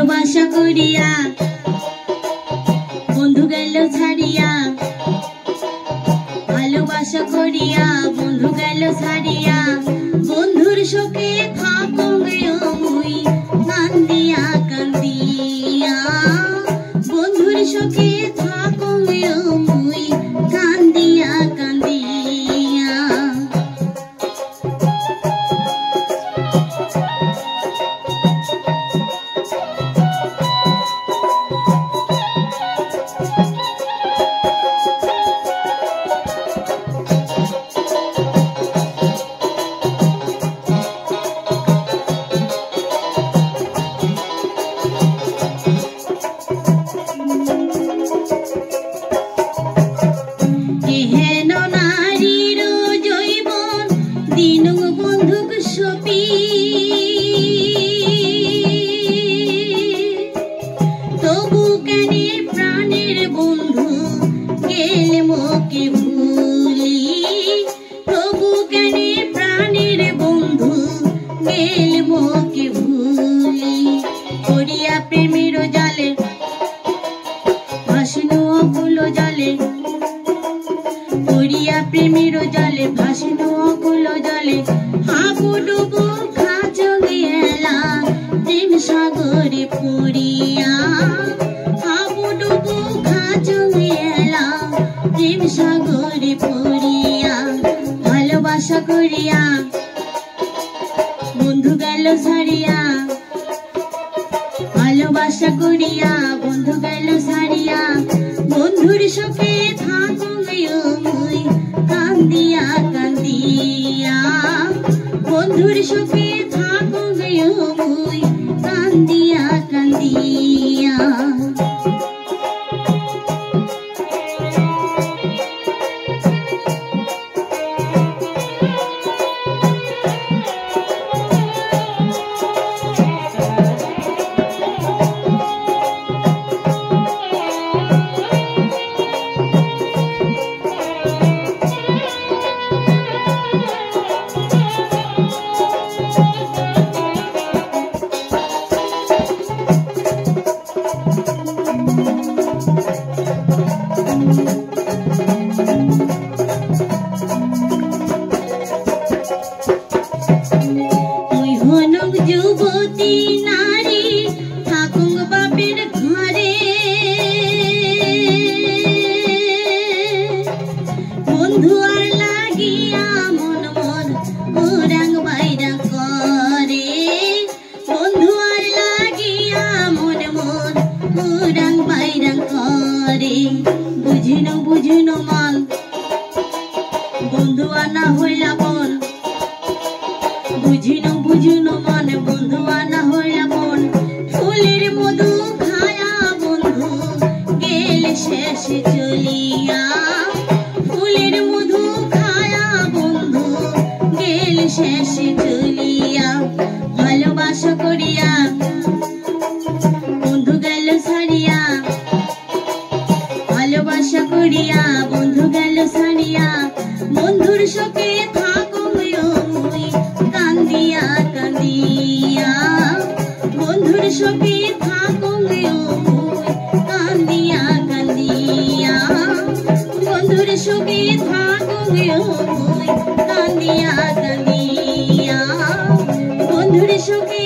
ভালোবাসা করিয়া বন্ধু গেল ছাড়িয়া, ভালোবাসা করিয়া বন্ধু গেল ছাড়িয়া, বন্ধুর শোকে থাকো মুই কান্দিয়া কান্দিয়া, বন্ধুর শোকে থাকো মুই কান্দিয়া কান্দিয়া। তবু কেন প্রাণের বন্ধু গেলে মোকে ভুলি, তবু কেন প্রাণের বন্ধু গেলে মোকে ভুলি, করিয়া প্রেমের জালে ভাসিনো অকুল জলে, করিয়া প্রেমের জালে ভাসিনো অকুল জলে, হাবুডুবু খাজো গেলা প্রেম সাগরে পড়িয়া, হাবুডুবু খাজো গেলা প্রেম সাগরে পড়িয়া। ভালোবাসা করিয়া বন্ধু গেল ছাড়িয়া, ভালোবাসা করিয়া বন্ধু গেল ছাড়িয়া, বন্ধুর শোকে থাকো মুই কান্দিয়া কান্দিয়া, বন্ধুর শোকে থাকো মুই কান্দিয়া কান্দিয়া। যুবতী নারী থাকুক বাপের ঘরে, বন্ধু আর লাগিয়া মন মন উড়াং বাইরাং করে, বন্ধু আর লাগিয়া মন মন উড়াং বাইরাং করে, বুঝিনো বুঝিনো মন বন্ধু আনা হইলা বন, বুঝিনো বুঝিনো মন বন্ধু আনা হইলা বন, ফুলের মধু খায়া বন্ধু গেলে শেষে চলিয়া, ফুলের মধু খায়া বন্ধু গেলে শেষে চলিয়া। ভালোবাসা করিয়া বন্ধু গেল ছাড়িয়া, ভালোবাসা করিয়া বন্ধু গেল ছাড়িয়া, বন্ধুর শোকে থাকো মুই কান্দিয়া কান্দিয়া, বন্ধুর শোকে থাকো মুই কান্দিয়া কান্দিয়া, বন্ধুর শোকে থাকো মুই কান্দিয়া কান্দিয়া, বন্ধুর শোকে